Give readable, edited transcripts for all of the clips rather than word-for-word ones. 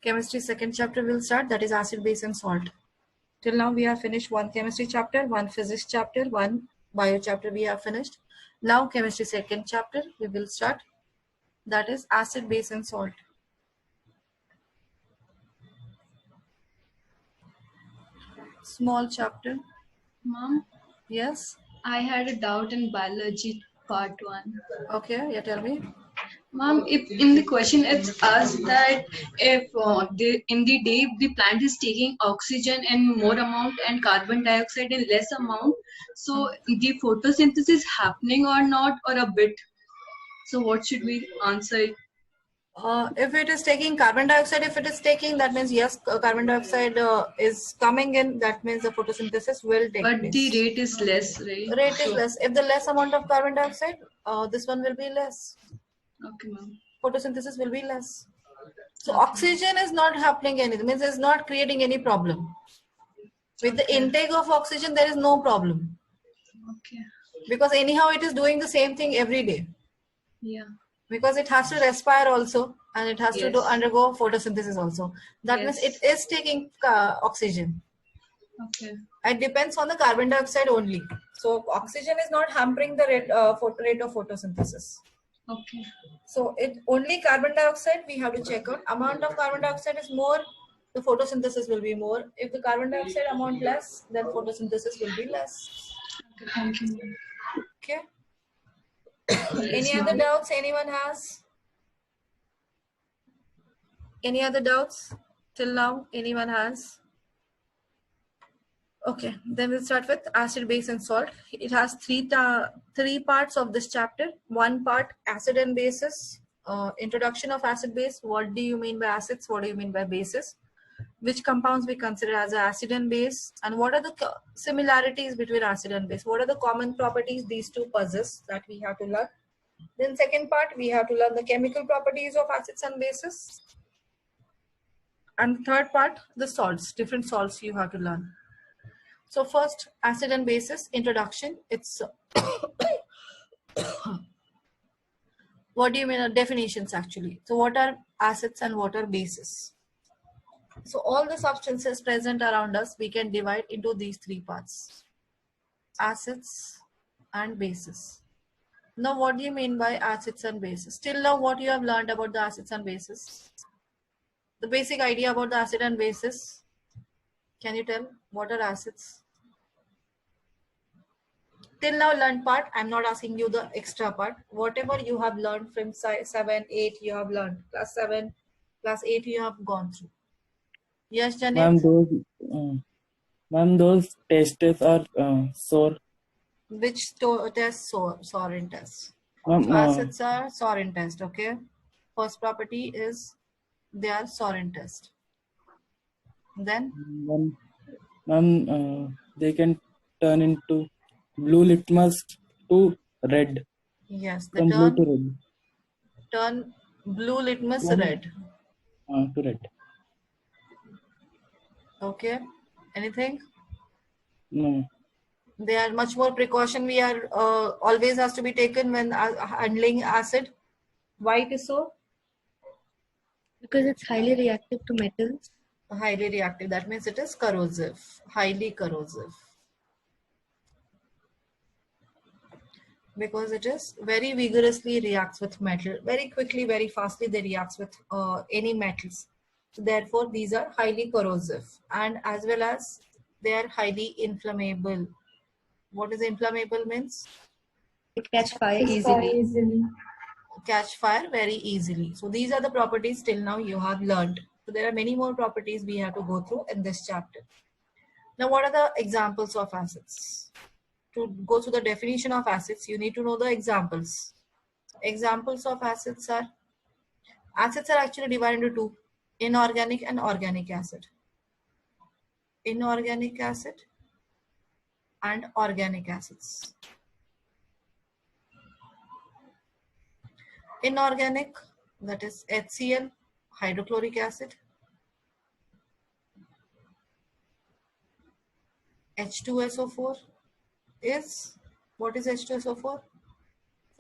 Chemistry second chapter will start, that is acid, base and salt. Till now we have finished one chemistry chapter, one physics chapter, one bio chapter we have finished. Now chemistry second chapter we will start, that is acid, base and salt. Small chapter. Mom, Yes. I had a doubt in biology part 1. Okay, yeah, tell me. Mom, if in the question it's asked that if in the day the plant is taking oxygen in more amount and carbon dioxide in less amount, so the photosynthesis happening or not, or a bit. So what should we answer? If it is taking carbon dioxide, if it is taking, that means yes, carbon dioxide is coming in, that means the photosynthesis will take But place. the rate is less, right? Rate is less. If the less amount of carbon dioxide, this one will be less. Okay, ma'am. Photosynthesis will be less. So oxygen is not happening anything, means it's not creating any problem. With the intake of oxygen, there is no problem. Okay. Because anyhow, it is doing the same thing every day. Yeah. Because it has to respire also, and it has to undergo photosynthesis also. That means it is taking oxygen. Okay. It depends on the carbon dioxide only. So oxygen is not hampering the rate of photosynthesis. Okay. So it only carbon dioxide we have to check out. Amount of carbon dioxide is more, the photosynthesis will be more. If the carbon dioxide amount less, then photosynthesis will be less. Okay, thank you. Okay. Any other doubts anyone has? Any other doubts till now anyone has? Okay, then we'll start with acid, base and salt. It has three parts of this chapter. One part, acid and bases. Introduction of acid base. What do you mean by acids? What do you mean by bases? Which compounds we consider as acid and base? And what are the similarities between acid and base? What are the common properties these two possess that we have to learn? Then second part, we have to learn the chemical properties of acids and bases. And third part, the salts, different salts you have to learn. So first, acid and bases, introduction. It's what do you mean? Definitions actually. So what are acids and what are bases? So all the substances present around us, we can divide into these three parts: acids and bases. Now, what do you mean by acids and bases? Till now, what you have learned about the acids and bases? The basic idea about the acid and bases. Can you tell what are acids? Till now learned part, I'm not asking you the extra part. Whatever you have learned from 7, 8, you have learned. Class 7, class 8, you have gone through. Yes, Janet? Ma'am, those tests are sour. Which test? Sorin test. Acids are Sorin test, okay? First property is they are Sorin test. Then? Ma'am, they can turn into blue litmus to red. Yes, they blue to red. Turn blue litmus red. To red. Okay. Anything? No. There are much more precaution we are always has to be taken when handling acid. Why it is so? Because it's highly reactive to metals. Highly reactive. That means it is corrosive. Highly corrosive. Because it is very vigorously reacts with metal. Very quickly, very fastly they reacts with any metals. So therefore, these are highly corrosive. And as well as they are highly inflammable. What is inflammable means? It catch fire easily. Catch fire very easily. So these are the properties till now you have learned. So there are many more properties we have to go through in this chapter. Now, what are the examples of acids? To go through the definition of acids, you need to know the examples. Examples of acids are actually divided into two: inorganic and organic acid. Inorganic acid and organic acids. Inorganic, that is HCl, hydrochloric acid, H2SO4 is, what is H2SO4?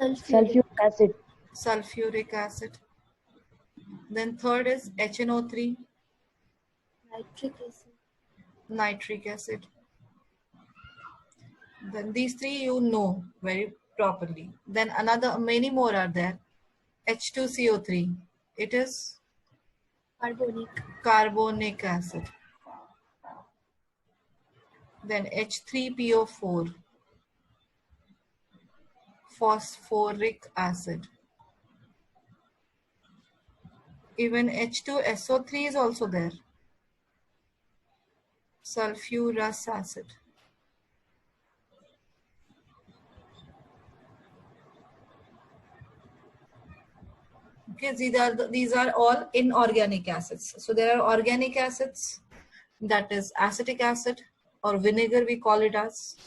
Sulfuric acid. Sulfuric acid. Then third is HNO3, Nitric acid. Nitric acid. Then these three you know very properly. Then many more are there. H2CO3. It is Carbonic. carbonic acid. Then H3PO4. Phosphoric acid. Even H2SO3 is also there. Sulfurous acid. Okay, these are all inorganic acids. So there are organic acids, that is acetic acid or vinegar, we call it as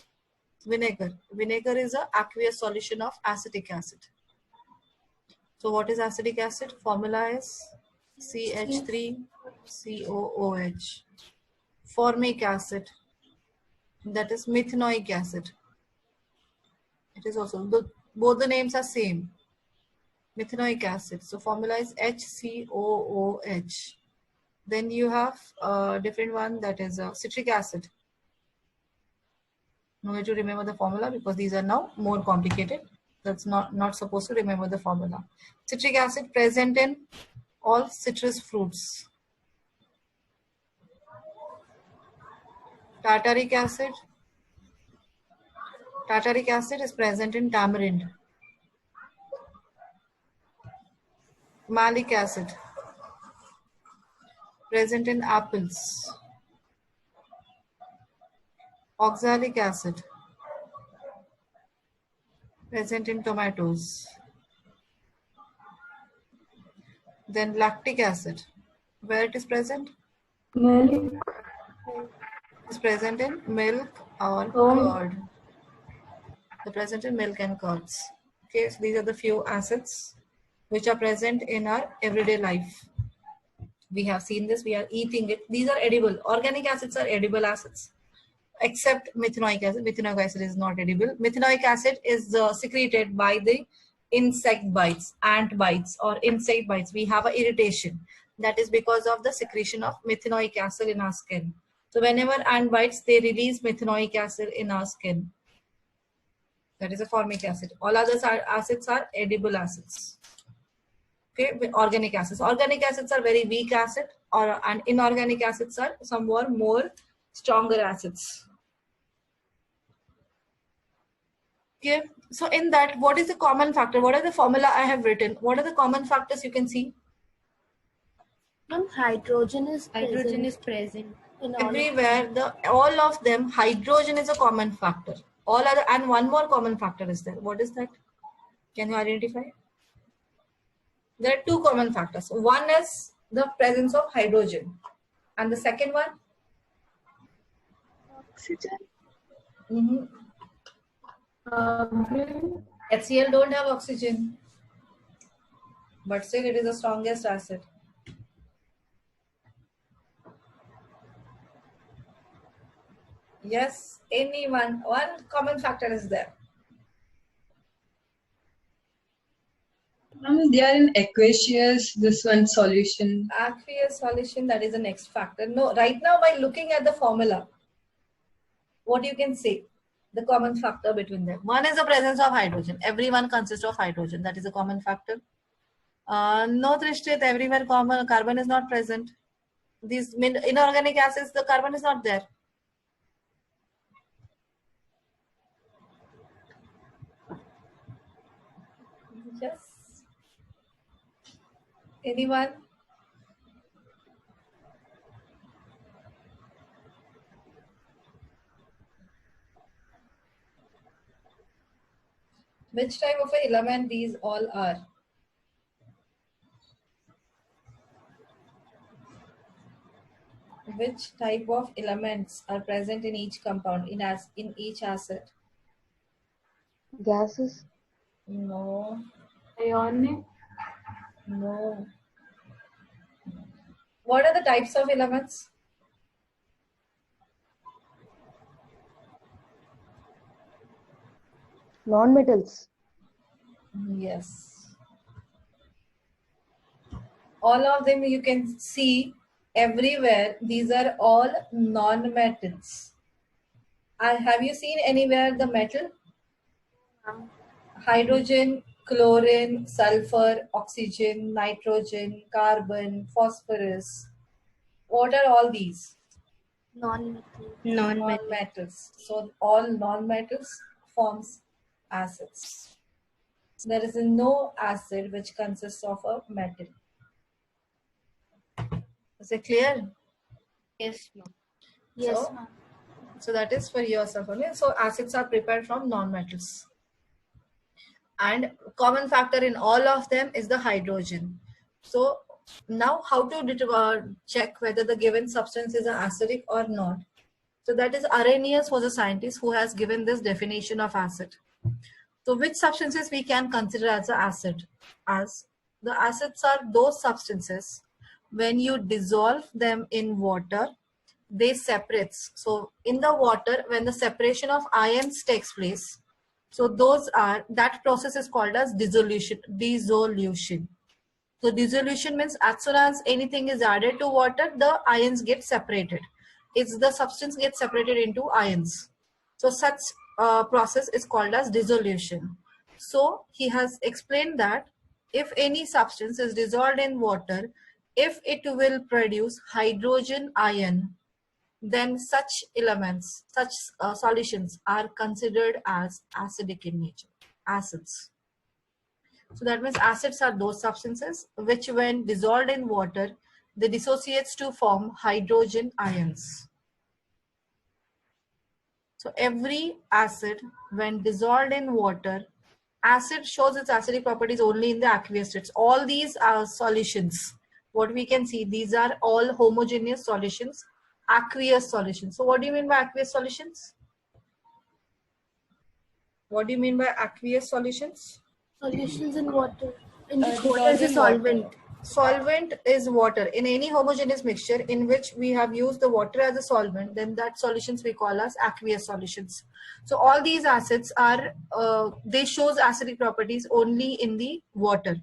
vinegar. Vinegar is an aqueous solution of acetic acid. So what is acetic acid? Formula is CH3COOH. Formic acid, that is methanoic acid. It is also, both the names are same. Methanoic acid. So formula is HCOOH. Then you have a different one, that is citric acid. No way to remember the formula because these are now more complicated. That's not supposed to remember the formula. Citric acid present in all citrus fruits. Tartaric acid. Tartaric acid is present in tamarind. Malic acid present in apples. Oxalic acid present in tomatoes. Then lactic acid, where it is present? Milk. It's present in milk or curd. They're present in milk and curds. Okay, so these are the few acids which are present in our everyday life. We have seen this, we are eating it. These are edible. Organic acids are edible acids, except methanoic acid. Methanoic acid is not edible. Methanoic acid is secreted by the insect bites, ant bites or insect bites. We have an irritation. That is because of the secretion of methanoic acid in our skin. So whenever ant bites, they release methanoic acid in our skin. That is a formic acid. All other acids are edible acids. Okay, organic acids. Organic acids are very weak acid, and inorganic acids are somewhat more stronger acids. Okay, so in that, what is the common factor? What are the formula I have written? What are the common factors you can see? Hydrogen is present. in all of Everywhere, all of them, hydrogen is a common factor. All other, and one more common factor is there. What is that? Can you identify? There are two common factors. One is the presence of hydrogen, and the second one, Oxygen. HCl don't have oxygen, but still it is the strongest acid. Yes, one common factor is there. They are in aqueous, this one solution. Aqueous solution, that is the next factor. No, right now by looking at the formula, what you can say, the common factor between them. One is the presence of hydrogen. Everyone consists of hydrogen. That is a common factor. No, Trishit, everywhere carbon is not present. These inorganic acids, the carbon is not there. Yes. Anyone? Which type of an element these all are? Which type of elements are present in each compound, in each acid? Gases. No. Ionic. No. What are the types of elements? Non-metals. Yes. All of them you can see everywhere these are all non-metals. Have you seen anywhere the metal? Hydrogen, chlorine, sulfur, oxygen, nitrogen, carbon, phosphorus. What are all these? Non-metal. Non-metals. So all non-metals forms acids. There is no acid which consists of a metal. Is it clear? Yes, ma'am. Yes, So, ma'am. so that is for yourself only. So acids are prepared from non-metals. And common factor in all of them is the hydrogen. So now how to check whether the given substance is acidic or not. So that is Arrhenius was a scientist who has given this definition of acid. So which substances we can consider as an acid? As the acids are those substances when you dissolve them in water, they separate. So in the water, when the separation of ions takes place, so that process is called as dissolution. So dissolution means as soon as anything is added to water, the ions get separated. It's the substance gets separated into ions. So such process is called as dissolution. So he has explained that if any substance is dissolved in water, if it will produce hydrogen ion, then such elements, such solutions are considered as acidic in nature, acids. So that means acids are those substances which when dissolved in water, they dissociates to form hydrogen ions. So every acid when dissolved in water, acid shows its acidic properties only in the aqueous states. All these are solutions. What we can see, these are all homogeneous solutions, aqueous solutions. So what do you mean by aqueous solutions? What do you mean by aqueous solutions? Solutions in water. In which water Dissolved is a in water. solvent. Solvent is water. In any homogeneous mixture in which we have used the water as a solvent, then that solutions we call as aqueous solutions. So all these acids are, they shows acidic properties only in the water.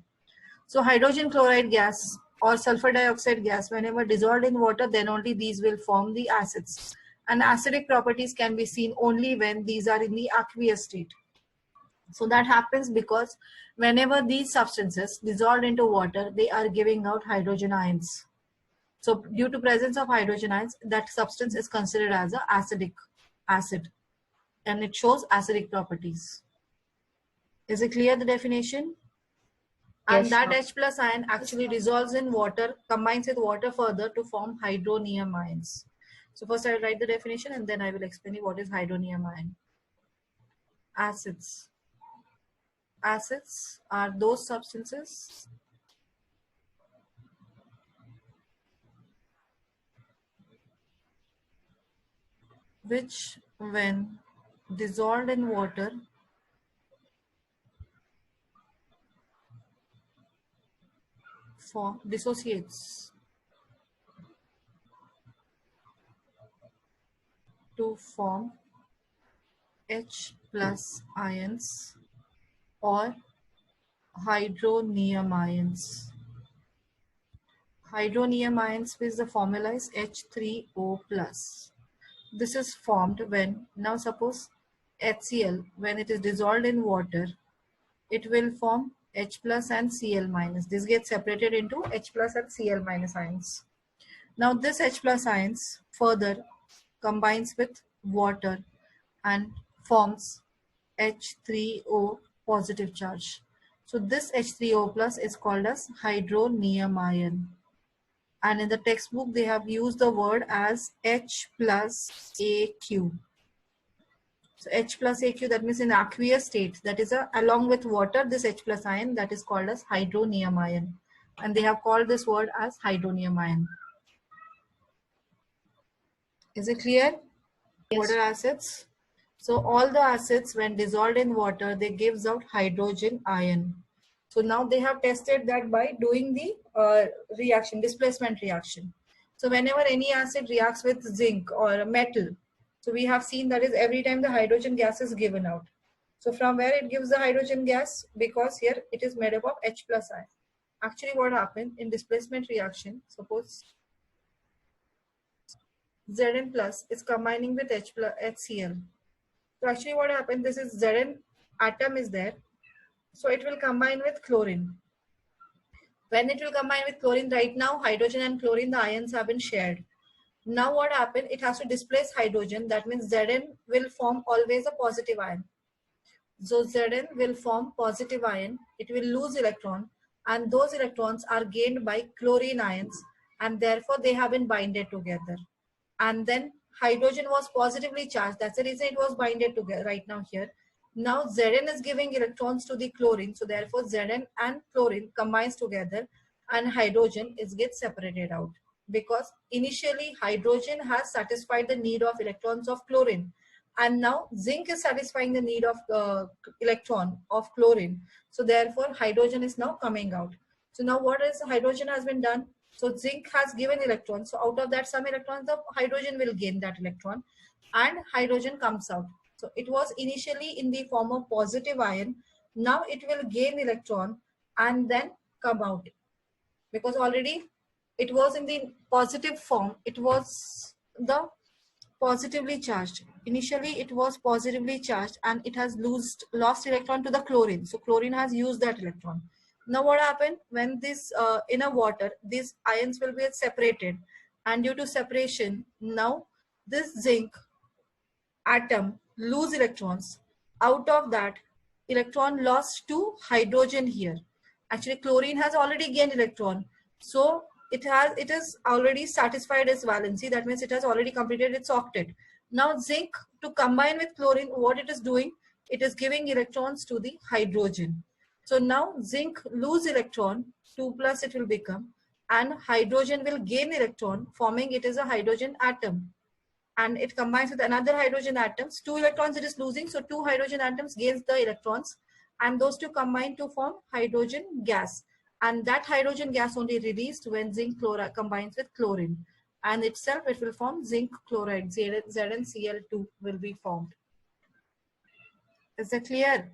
So hydrogen chloride gas or sulfur dioxide gas, whenever dissolved in water, then only these will form the acids. And acidic properties can be seen only when these are in the aqueous state. So that happens because whenever these substances dissolved into water, they are giving out hydrogen ions. So due to presence of hydrogen ions, that substance is considered as an acidic acid and it shows acidic properties. Is it clear the definition? And Yes, that ma'am. H plus ion actually dissolves in water, combines with water further to form hydronium ions. So first I will write the definition and then I will explain you what is hydronium ion. Acids. Acids are those substances which when dissolved in water dissociates to form H plus ions or hydronium ions. Hydronium ions with the formula is H3O plus. This is formed when, now suppose HCl, when it is dissolved in water, it will form H plus and Cl minus. This gets separated into H plus and Cl minus ions. Now this H plus ions further combines with water and forms H3O positive charge. So this H3O plus is called as hydronium ion. And in the textbook, they have used the word as H plus AQ. So H plus AQ, that means in aqueous state, that is along with water, this H plus ion, that is called as hydronium ion. And they have called this word as hydronium ion. Is it clear? Yes. What are acids? So all the acids, when dissolved in water, they gives out hydrogen ion. So now they have tested that by doing the reaction, displacement reaction. So whenever any acid reacts with zinc or a metal, so we have seen that is every time the hydrogen gas is given out. So from where it gives the hydrogen gas? Because here it is made up of H plus ion. Actually what happened in displacement reaction, suppose Zn plus is combining with H plus HCl. So actually what happened, this is Zn atom is there. So it will combine with chlorine. When it will combine with chlorine, right now hydrogen and chlorine, the ions have been shared. Now what happened, it has to displace hydrogen. That means Zn will form always a positive ion. So Zn will form positive ion. It will lose electron, and those electrons are gained by chlorine ions, and therefore they have been binded together. And then hydrogen was positively charged. That's the reason it was binded together right now here. Now Zn is giving electrons to the chlorine, so therefore Zn and chlorine combines together, and hydrogen is gets separated out, because initially hydrogen has satisfied the need of electrons of chlorine, and now zinc is satisfying the need of electron of chlorine. So therefore hydrogen is now coming out. So now what is hydrogen has been done? So zinc has given electrons. So out of that some electrons, the hydrogen will gain that electron, and hydrogen comes out. So it was initially in the form of positive ion. Now it will gain electron and then come out, because already it was in the positive form. It was the positively charged. Initially it was positively charged, and it has lost electron to the chlorine. So chlorine has used that electron. Now what happened, when this in a water, these ions will be separated, and due to separation, now this zinc atom lose electrons. Out of that, electron lost to hydrogen here. Actually chlorine has already gained electron, so it is already satisfied its valency. That means it has already completed its octet. Now zinc, to combine with chlorine, what it is doing, it is giving electrons to the hydrogen. So now zinc lose electron, 2 plus it will become, and hydrogen will gain electron, forming it is a hydrogen atom, and it combines with another hydrogen atoms. 2 electrons it is losing, so 2 hydrogen atoms gains the electrons, and those two combine to form hydrogen gas. And that hydrogen gas only released when zinc chloride combines with chlorine, and itself it will form zinc chloride. ZnCl2 will be formed. Is that clear?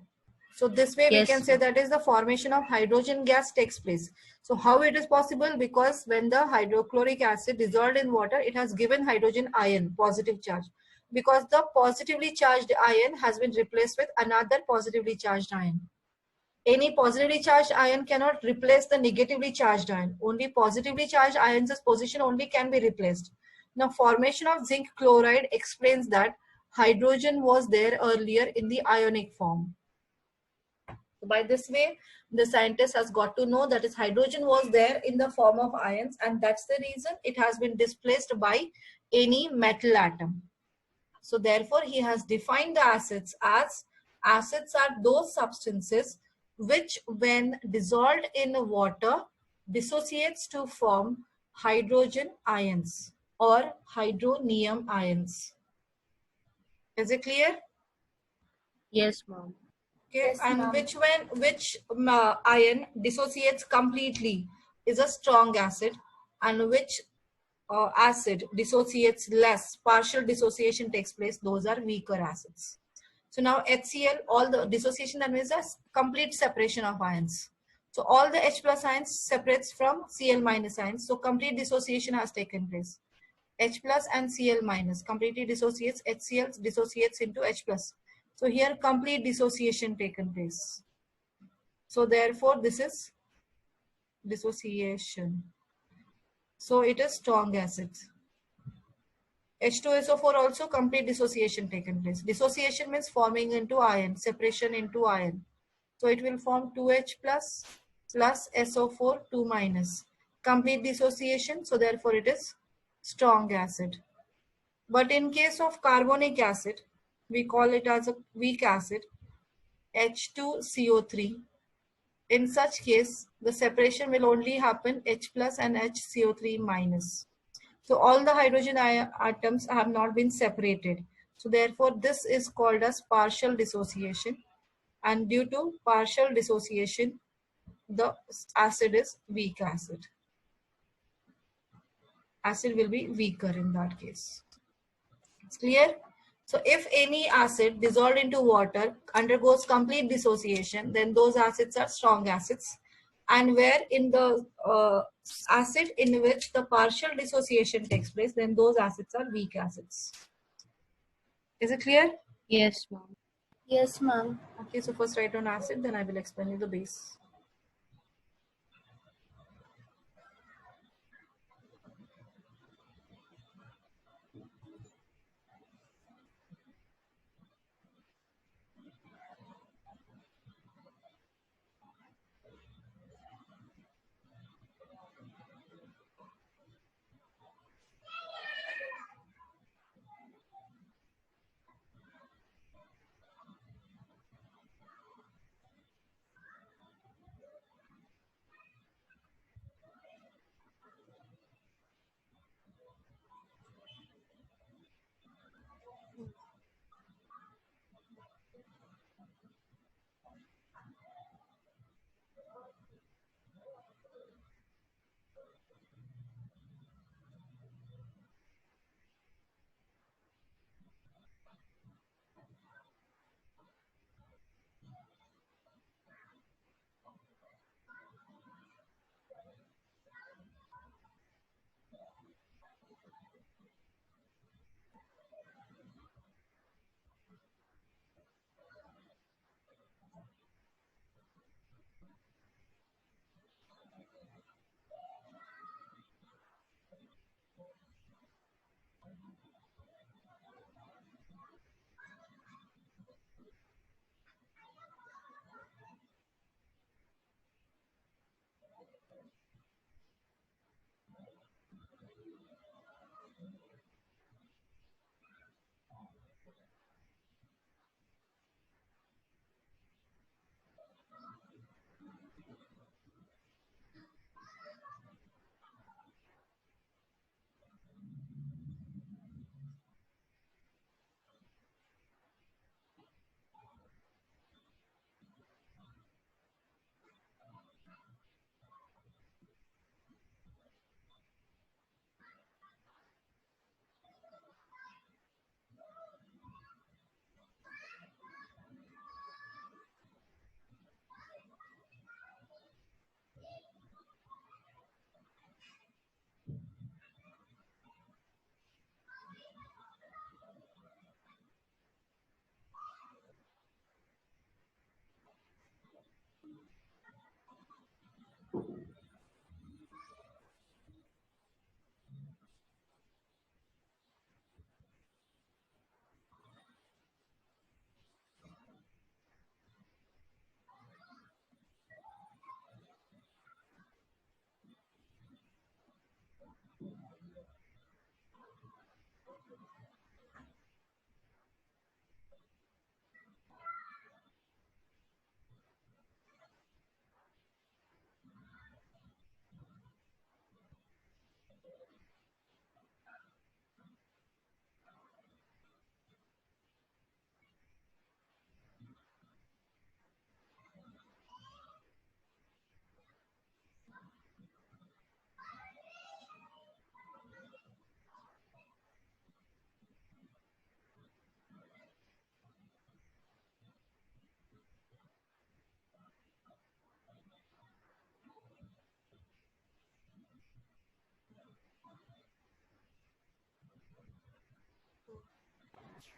So this way we Yes, can say that is the formation of hydrogen gas takes place. So how it is possible? Because when the hydrochloric acid dissolved in water, it has given hydrogen ion, positive charge. Because the positively charged ion has been replaced with another positively charged ion. Any positively charged ion cannot replace the negatively charged ion. Only positively charged ions' position only can be replaced. Now formation of zinc chloride explains that hydrogen was there earlier in the ionic form. So by this way, the scientist has got to know that is hydrogen was there in the form of ions, and that's the reason it has been displaced by any metal atom. So therefore, he has defined the acids as acids are those substances which when dissolved in water dissociates to form hydrogen ions or hydronium ions. Is it clear? yes, ma'am. Okay, Yes, and ma'am. which ion dissociates completely is a strong acid, and which acid dissociates less, partial dissociation takes place, those are weaker acids. So now HCl, all the dissociation, that means a complete separation of ions. So all the H plus ions separates from Cl minus ions, so complete dissociation has taken place. H plus and Cl minus completely dissociates, HCl dissociates into H plus. So here complete dissociation taken place. So therefore this is dissociation. So it is strong acids. H2SO4 also complete dissociation taken place. Dissociation means forming into ion, separation into ion. So it will form 2H plus SO4 2 minus. Complete dissociation, so therefore it is strong acid. But in case of carbonic acid, we call it as a weak acid, H2CO3. In such case, the separation will only happen H plus and HCO3 minus. So all the hydrogen atoms have not been separated. So therefore, this is called as partial dissociation. And due to partial dissociation, the acid is weak acid. Acid will be weaker in that case. It's clear? So if any acid dissolved into water undergoes complete dissociation, then those acids are strong acids. and where in the acid in which the partial dissociation takes place, then those acids are weak acids. Is it clear? Yes, ma'am. Yes, ma'am. Okay, so first write down acid, then I will explain you the base.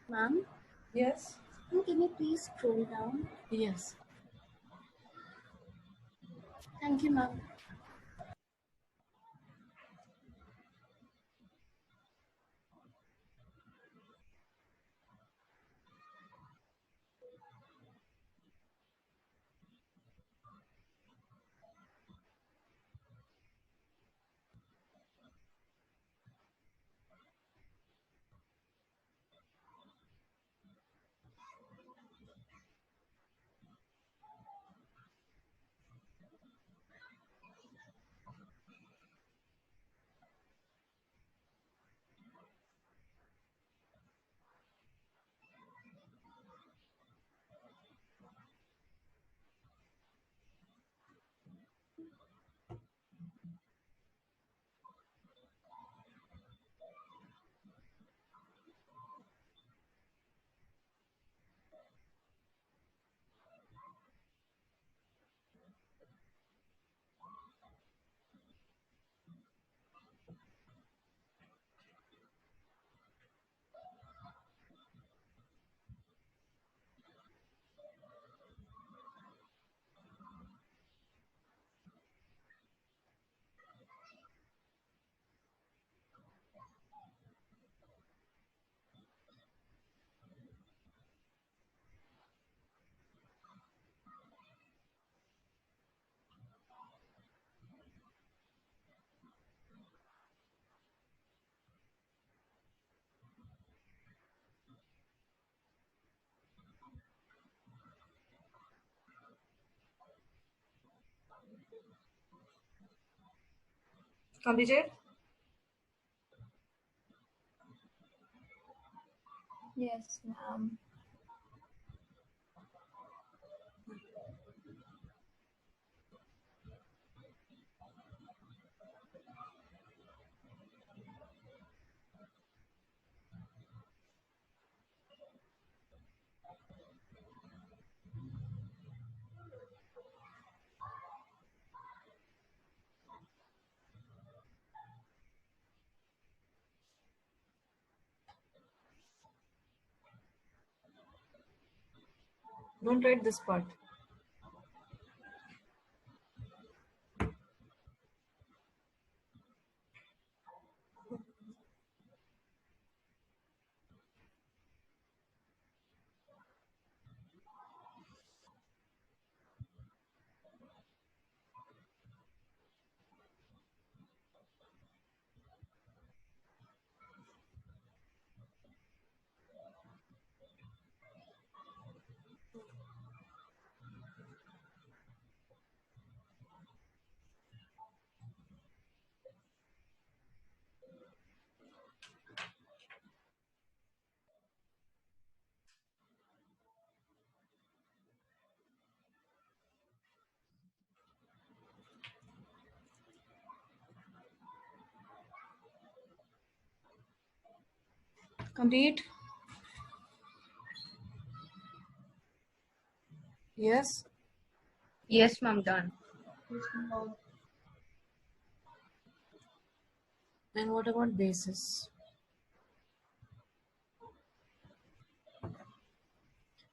Ma'am, Yes. can you please scroll down? Yes. Thank you, ma'am. Completed? Yes, ma'am. Don't write this part. Complete? Yes. Yes, ma'am, done. And what about bases?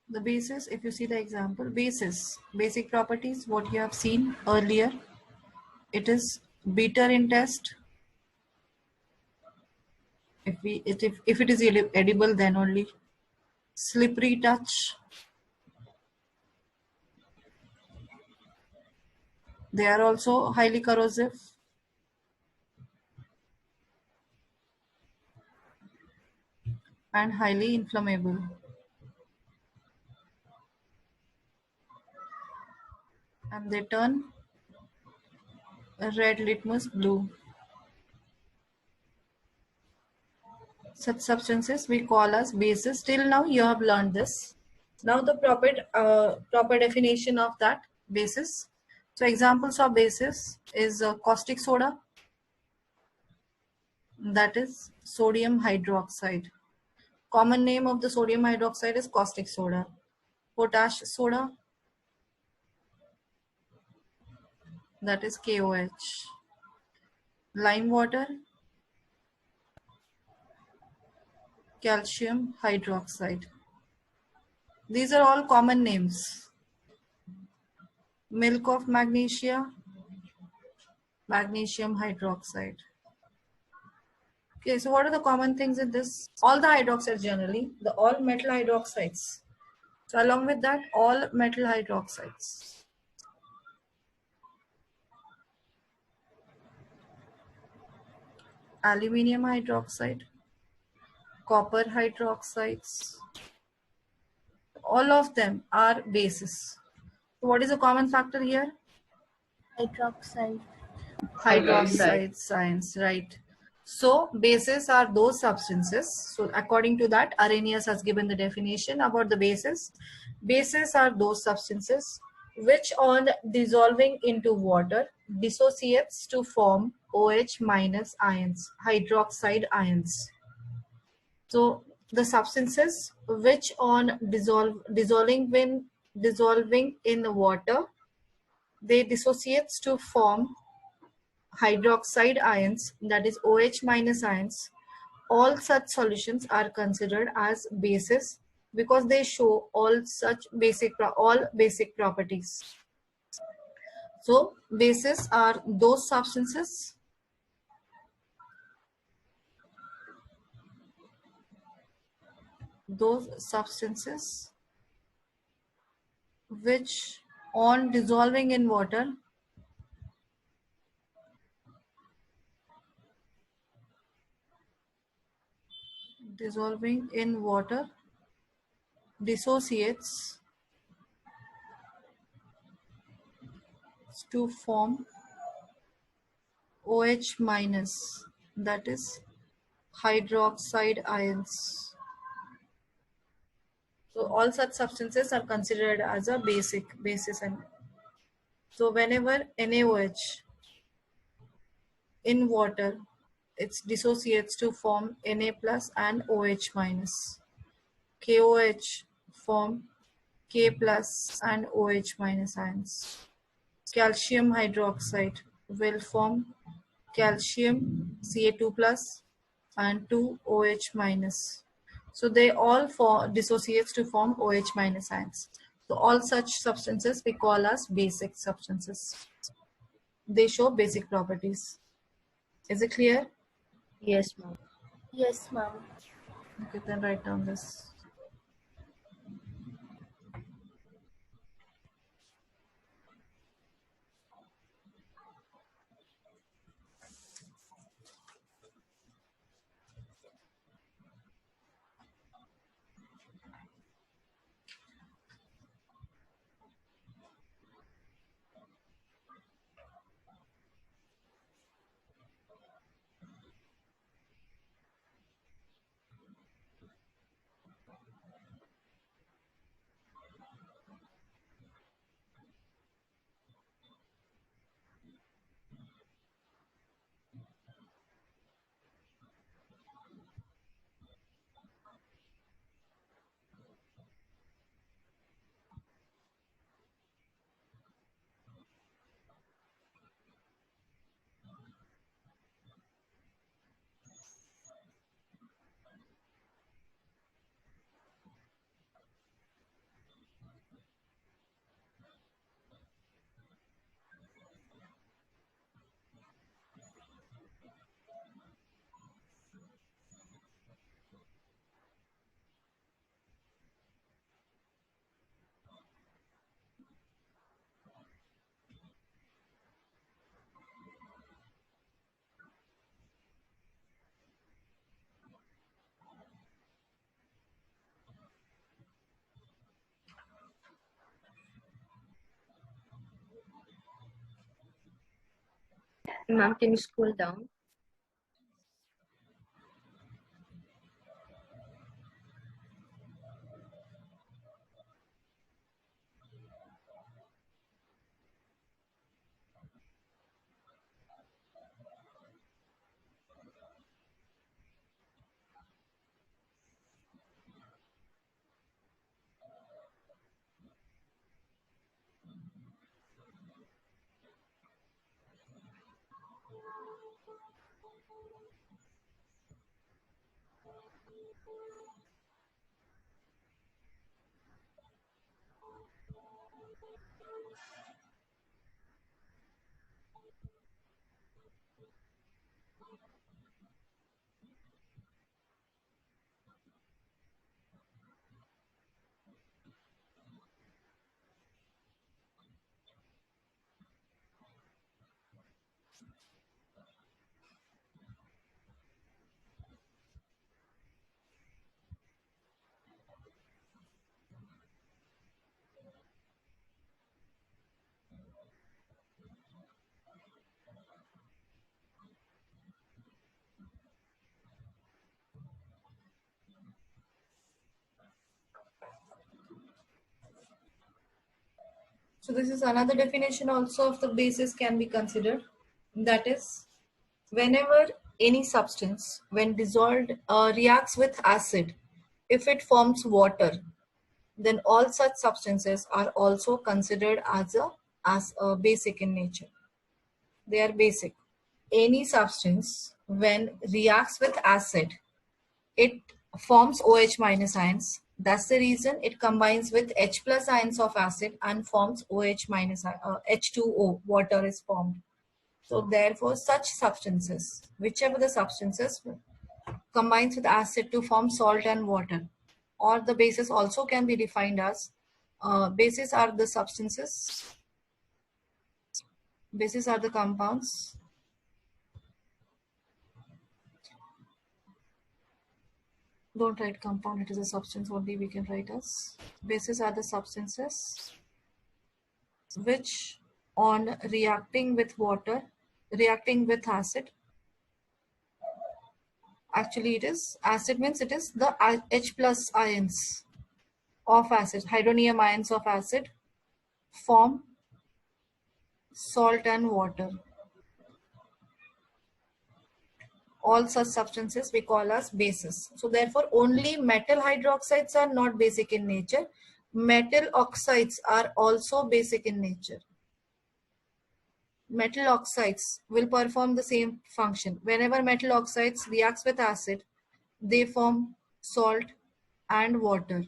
The basis, if you see the example, basis, basic properties, what you have seen earlier, it is bitter in taste. If it is edible, then only. Slippery touch. They are also highly corrosive. And highly inflammable. And they turn red litmus blue. Such substances we call as bases. Till now you have learned this. Now the proper definition of that basis. So examples of bases is caustic soda, that is sodium hydroxide. Common name of the sodium hydroxide is caustic soda. Potash soda, that is KOH. Lime water, calcium hydroxide. These are all common names. Milk of magnesia, magnesium hydroxide. Okay, so what are the common things in this? All the hydroxides generally, all metal hydroxides. So along with that, all metal hydroxides. Aluminium hydroxide, copper hydroxides, all of them are bases. So what is the common factor here? Hydroxide. Hydroxide science, right? So bases are those substances. So according to that, Arrhenius has given the definition about the bases. Bases are those substances which on dissolving into water dissociates to form OH minus ions, hydroxide ions. So the substances which on dissolving in water, they dissociates to form hydroxide ions, that is OH minus ions. All such solutions are considered as bases because they show all basic properties. So bases are those substances which on dissolving in water dissociates to form OH minus, that is hydroxide ions. So all such substances are considered as a basis. And so whenever NaOH in water, it dissociates to form Na plus and OH minus. KOH form K plus and OH minus ions. Calcium hydroxide will form calcium Ca2 plus and 2 OH minus. So they all dissociates to form OH minus ions. So all such substances we call as basic substances. They show basic properties. Is it clear? Yes, ma'am. Yes, ma'am. Okay, then write down this. Ma'am, can you scroll down? So this is another definition also of the basis can be considered. That is, whenever any substance, when dissolved, reacts with acid, if it forms water, then all such substances are also considered as a basic in nature. They are basic. Any substance, when reacts with acid, it forms OH minus ions. That's the reason it combines with H plus ions of acid and forms OH minus H2O, water is formed. So therefore, such substances, whichever the substances combines with acid to form salt and water, or the bases also can be defined as bases are the substances, bases are the compounds don't write compound, it is a substance only, we can write as bases are the substances which on reacting with water, reacting with acid. Actually, it is acid means it is the H plus ions of acid, hydronium ions of acid form salt and water. All such substances we call as bases. So therefore, only metal hydroxides are not basic in nature. Metal oxides are also basic in nature. Metal oxides will perform the same function. Whenever metal oxides reacts with acid, they form salt and water.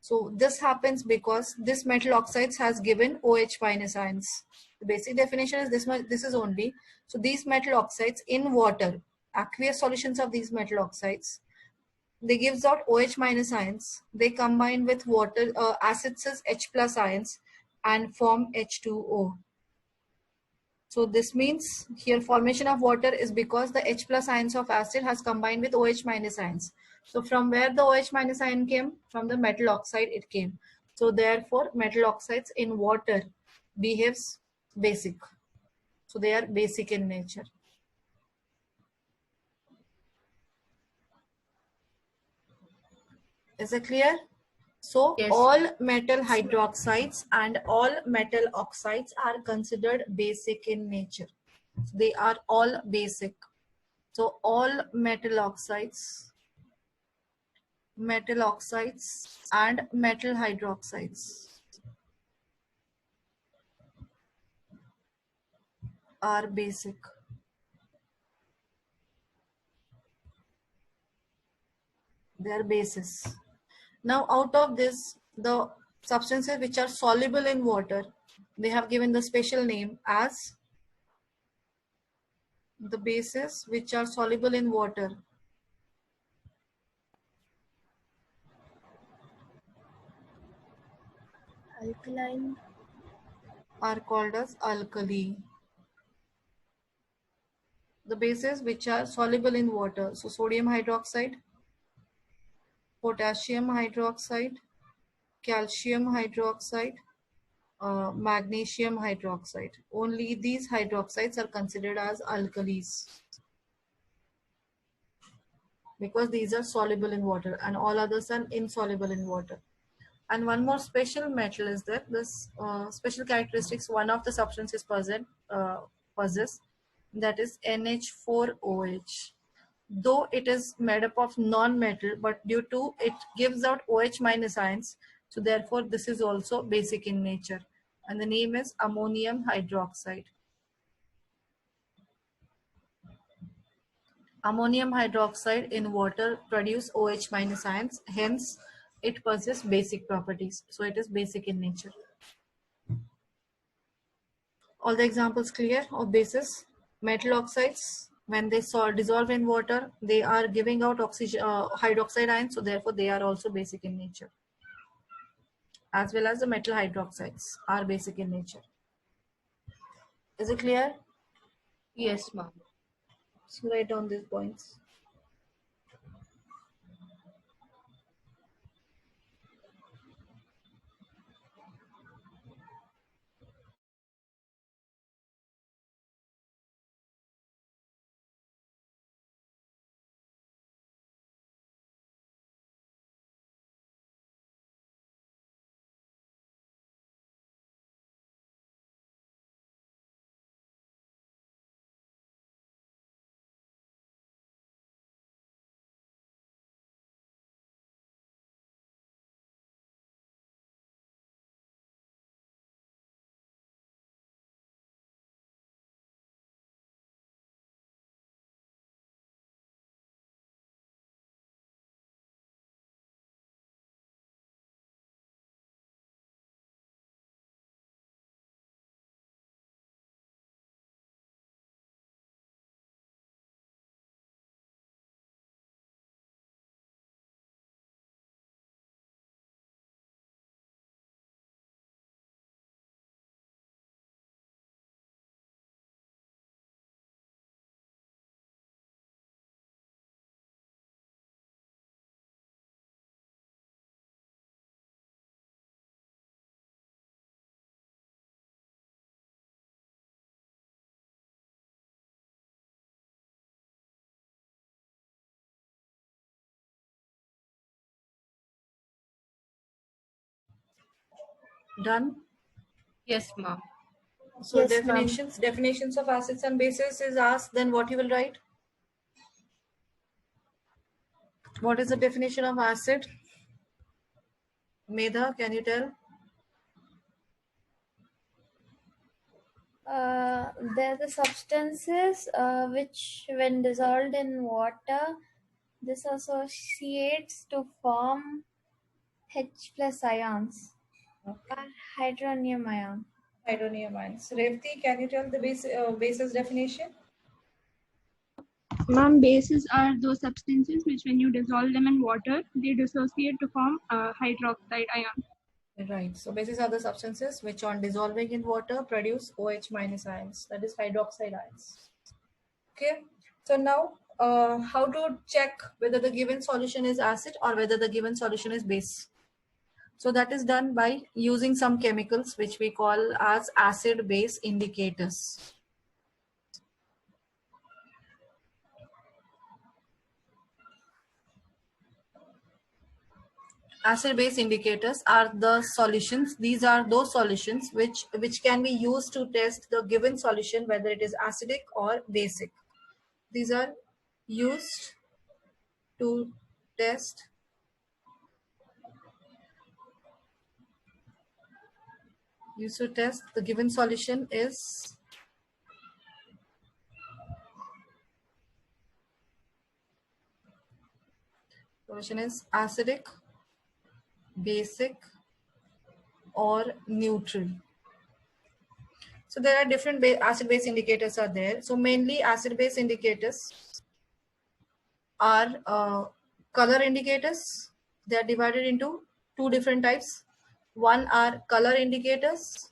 So this happens because this metal oxides has given OH minus ions. The basic definition is this much, this is only. So these metal oxides in water, aqueous solutions of these metal oxides, they gives out OH minus ions. They combine with water, acids as H plus ions and form H2O. So this means here formation of water is because the H plus ions of acid has combined with OH minus ions. So from where the OH minus ion came? From the metal oxide it came. So therefore metal oxides in water behaves basic. So they are basic in nature. Is it clear? So Yes. all metal hydroxides and all metal oxides are considered basic in nature. They are all basic. So all metal oxides and metal hydroxides are basic. They are bases. Now out of this, the substances which are soluble in water, they have given the special name as the bases which are soluble in water Alkaline. are called as alkali. The bases which are soluble in water, so sodium hydroxide, potassium hydroxide, calcium hydroxide, magnesium hydroxide. Only these hydroxides are considered as alkalis because these are soluble in water and all others are insoluble in water. And one more special metal is there. This special characteristics, one of the substances possess, that is NH4OH. Though it is made up of non-metal, but due to it gives out OH minus ions, so therefore this is also basic in nature. And the name is ammonium hydroxide. Ammonium hydroxide in water produce OH minus ions, hence it possesses basic properties. So it is basic in nature. All the examples clear of bases. Metal oxides, when they dissolve in water, they are giving out oxygen, hydroxide ions, so therefore they are also basic in nature. As well as the metal hydroxides are basic in nature. Is it clear? Yes, ma'am. So write down these points. Done? Yes, ma'am. So Yes, ma'am. definitions of acids and bases is asked, then what you will write? What is the definition of acid? Medha, can you tell? They're the substances which, when dissolved in water, this associates to form H plus ions or hydronium ion. Hydronium ions. Revati, can you tell the bases definition? Ma'am, bases are those substances which, when you dissolve them in water, they dissociate to form a hydroxide ion. Right. So bases are the substances which, on dissolving in water, produce OH minus ions. That is hydroxide ions. Okay. So now, how to check whether the given solution is acid or whether the given solution is base? So that is done by using some chemicals which we call as acid base indicators. Acid base indicators are the solutions. These are those solutions which can be used to test the given solution whether it is acidic or basic. These are used to test the given solution is acidic, basic, or neutral. So there are different acid base indicators are there. So mainly acid base indicators are color indicators. They are divided into two different types. One are color indicators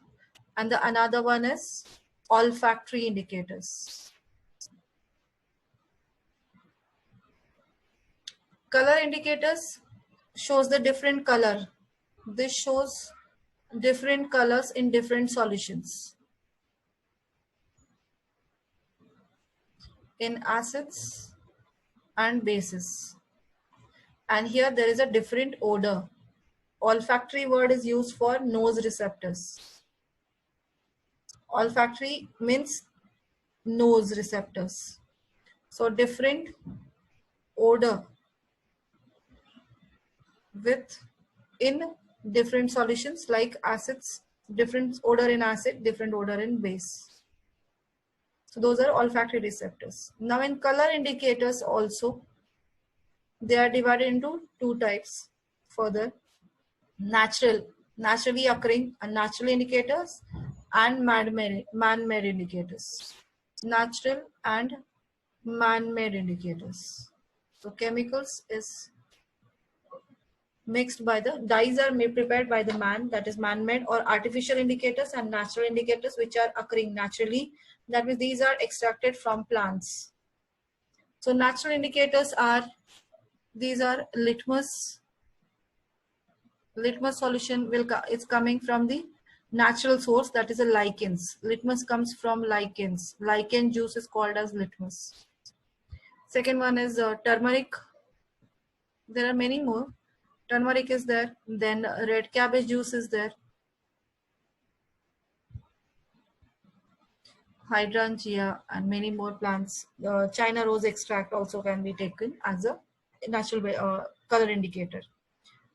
and the another one is olfactory indicators. Color indicators shows the different color. This shows different colors in different solutions. In acids and bases. And here there is a different odor. Olfactory word is used for nose receptors. Olfactory means nose receptors. So different odor with in different solutions like acids, different odor in acid, different odor in base. So those are olfactory receptors. Now in color indicators also, they are divided into two types further. Naturally occurring and natural indicators and man-made indicators. Natural and man-made indicators. So chemicals is mixed by the dyes are prepared by the man, that is man-made, or artificial indicators and natural indicators which are occurring naturally. That means these are extracted from plants. So natural indicators are, these are litmus solution it's coming from the natural source, that is a lichens. Litmus comes from lichens. Lichen juice is called as litmus. Second one is turmeric. There are many more. Turmeric is there, then red cabbage juice is there, hydrangea, and many more plants. China rose extract also can be taken as a natural color indicator.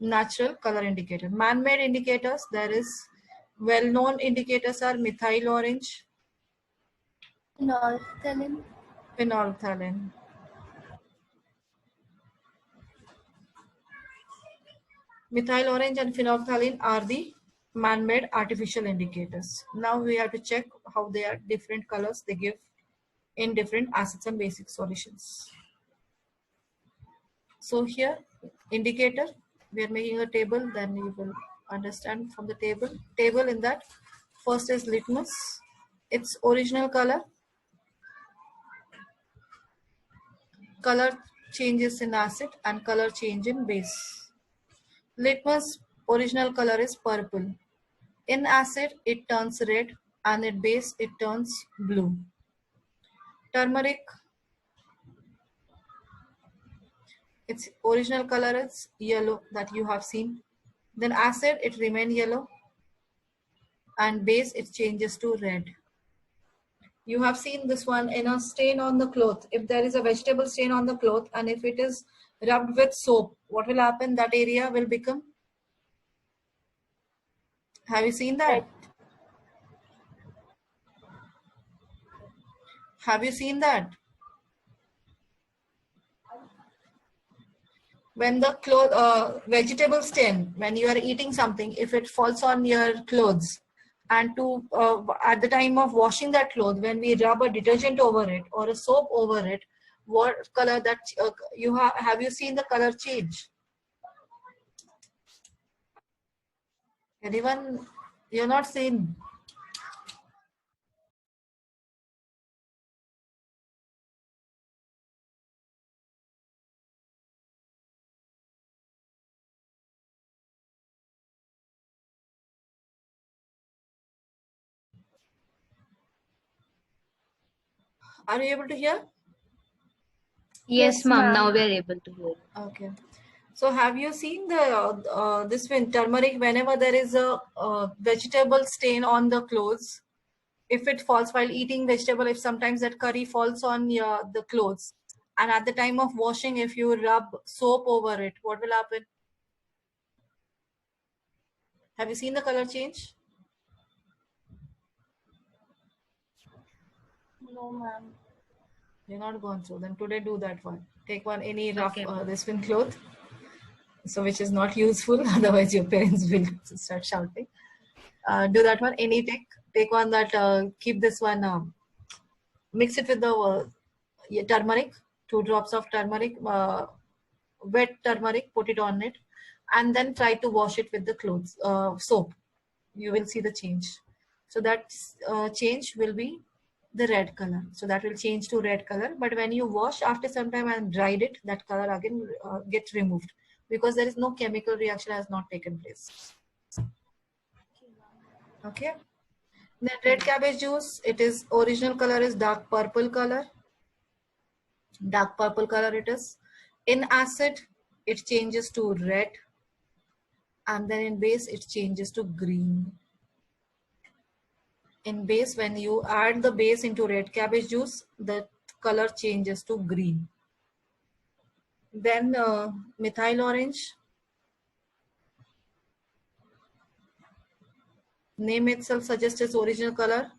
Natural color indicator. Man-made indicators, there is well-known indicators are methyl orange, Phenolphthalein. phenolphthalein. Methyl orange and phenolphthalein are the man-made artificial indicators. Now we have to check how they are different colors they give in different acids and basic solutions. So here, indicator, we are making a table, then you will understand from the table. Table in that, first is litmus, its original color, color changes in acid and color change in base. Litmus original color is purple. In acid, it turns red, and in base, it turns blue. Turmeric, its original color is yellow that you have seen. Then acid, it remain yellow. and base it changes to red. You have seen this one in a stain on the cloth. If there is a vegetable stain on the cloth and if it is rubbed with soap, what will happen? That area will become, have you seen that? Have you seen that? When the vegetable stain, when you are eating something, if it falls on your clothes, and to at the time of washing that cloth, when we rub a detergent over it or a soap over it, what color that you have you seen the color change? Anyone? You're not seen. Are you able to hear? Yes, ma'am. Now we are able to hear. Okay. So have you seen the this one turmeric? Whenever there is a vegetable stain on the clothes, if it falls while eating vegetable, if sometimes that curry falls on the clothes, and at the time of washing, if you rub soap over it, what will happen? Have you seen the color change? No, ma'am. You're not gone through. Then today do that one. Take one any rough Okay. this one cloth, so which is not useful. Otherwise, your parents will start shouting. Do that one. Any take one that keep this one. Mix it with the turmeric. 2 drops of turmeric, wet turmeric. Put it on it, and then try to wash it with the clothes soap. You will see the change. So that change will be the red color. So that will change to red color. But when you wash after some time and dried it, that color again gets removed because there is no chemical reaction has not taken place. Okay. Then red cabbage juice, it is original color is dark purple color. Dark purple color it is. In acid, it changes to red. And then in base, it changes to green. In base, when you add the base into red cabbage juice, the color changes to green. Then methyl orange. Name itself suggests its original color.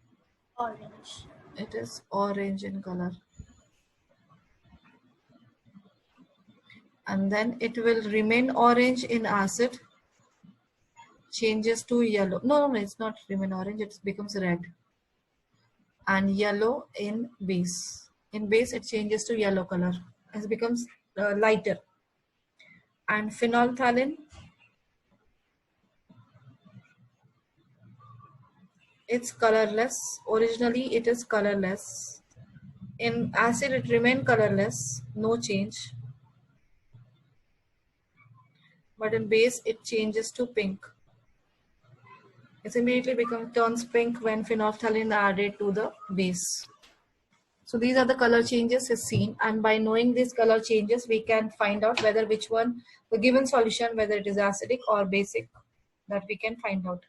Orange. It is orange in color. And then it will remain orange in acid. Changes to yellow. No, it's not remain orange. It becomes red. And yellow in base. In base, it changes to yellow color. It becomes lighter. And phenolphthalein, it's colorless. Originally, it is colorless. In acid, it remains colorless, no change. But in base, it changes to pink. It immediately turns pink when phenolphthalein added to the base. So these are the color changes is seen, and by knowing these color changes, we can find out whether which one the given solution, whether it is acidic or basic, that we can find out.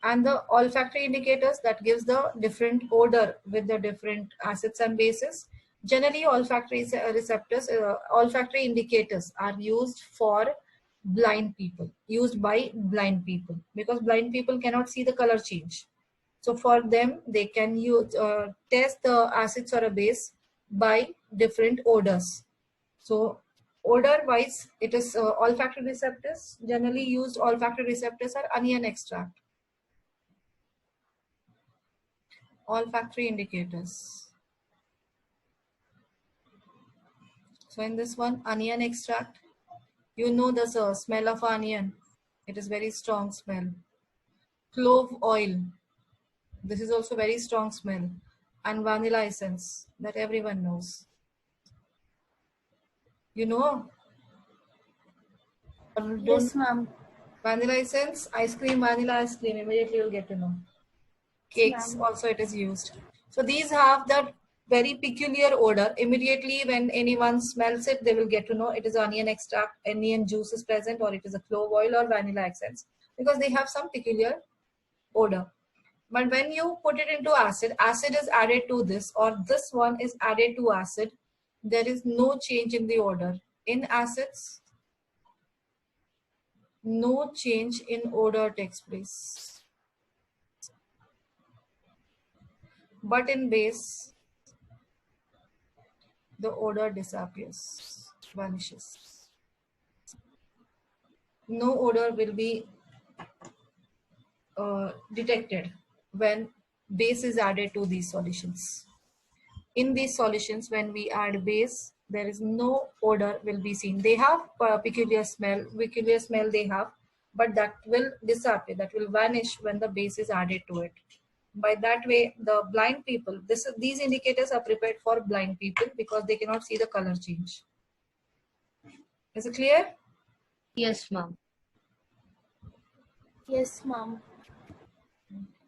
And the olfactory indicators that gives the different odor with the different acids and bases. Generally, olfactory receptors, olfactory indicators are used for blind people, used by blind people, because blind people cannot see the color change. So for them, they can use test the acids or a base by different odors. So odor wise, it is olfactory receptors. Generally used olfactory receptors are onion extract. Olfactory indicators. So in this one, onion extract, you know the smell of onion. It is very strong smell. Clove oil. This is also very strong smell. And vanilla essence that everyone knows. You know? Yes, ma'am. Vanilla essence, ice cream, vanilla ice cream. Immediately you'll get to know. Cakes also it is used. So these have the very peculiar odor. Immediately when anyone smells it, they will get to know it is onion extract, onion juice is present, or it is a clove oil or vanilla essence, because they have some peculiar odor. But when you put it into acid, acid is added to this, or this one is added to acid, there is no change in the odor. In acids, no change in odor takes place. But in base, the odor disappears, vanishes. No odor will be detected when base is added to these solutions. In these solutions, when we add base, there is no odor will be seen. They have peculiar smell they have, but that will disappear, that will vanish when the base is added to it. By that way, the blind people, these indicators are prepared for blind people because they cannot see the color change. Is it clear? Yes, ma'am. Yes, ma'am.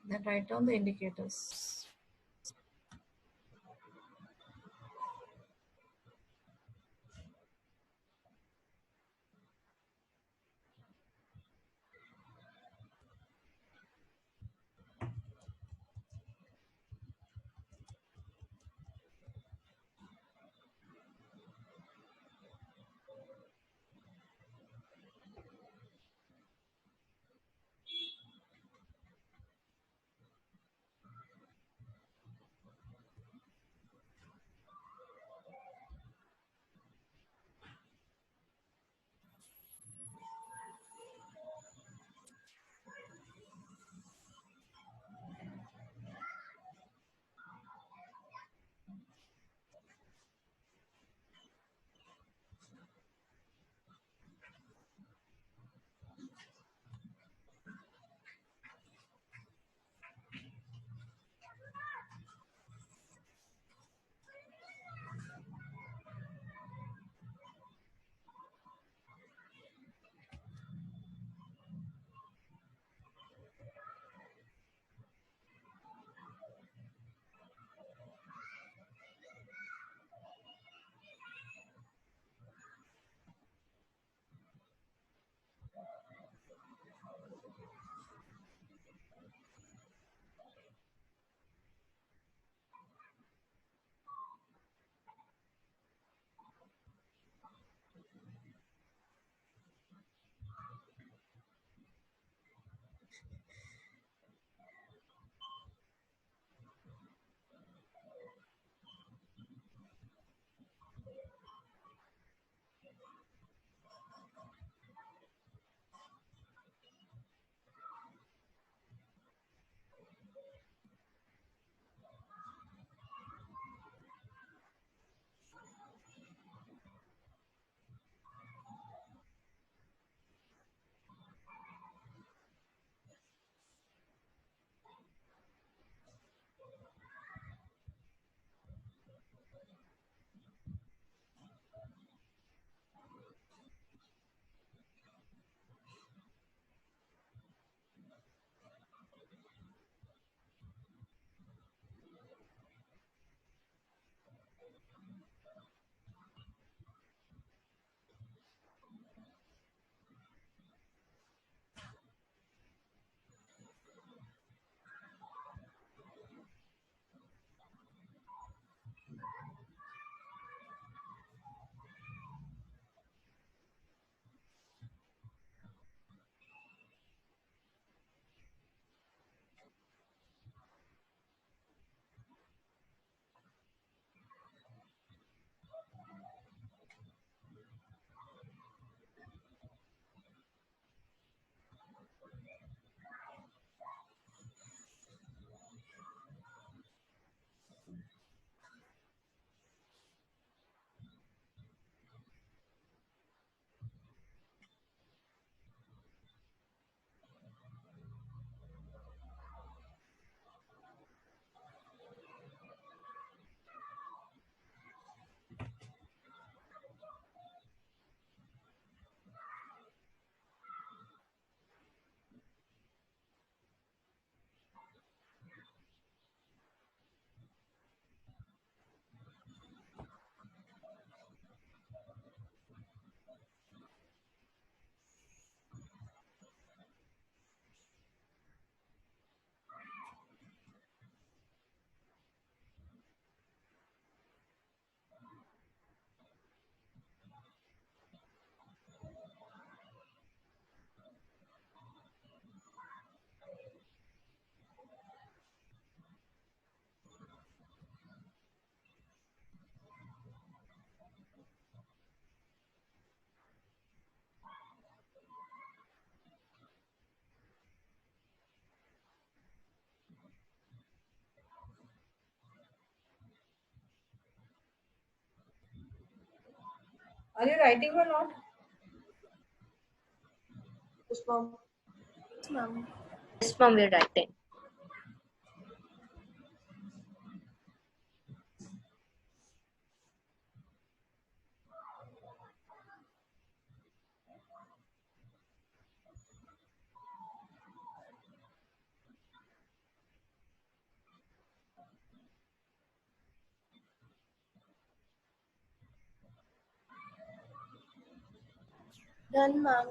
Then write down the indicators. Are you writing or not? Yes, ma'am. Yes, ma'am, we're writing. Done, ma'am.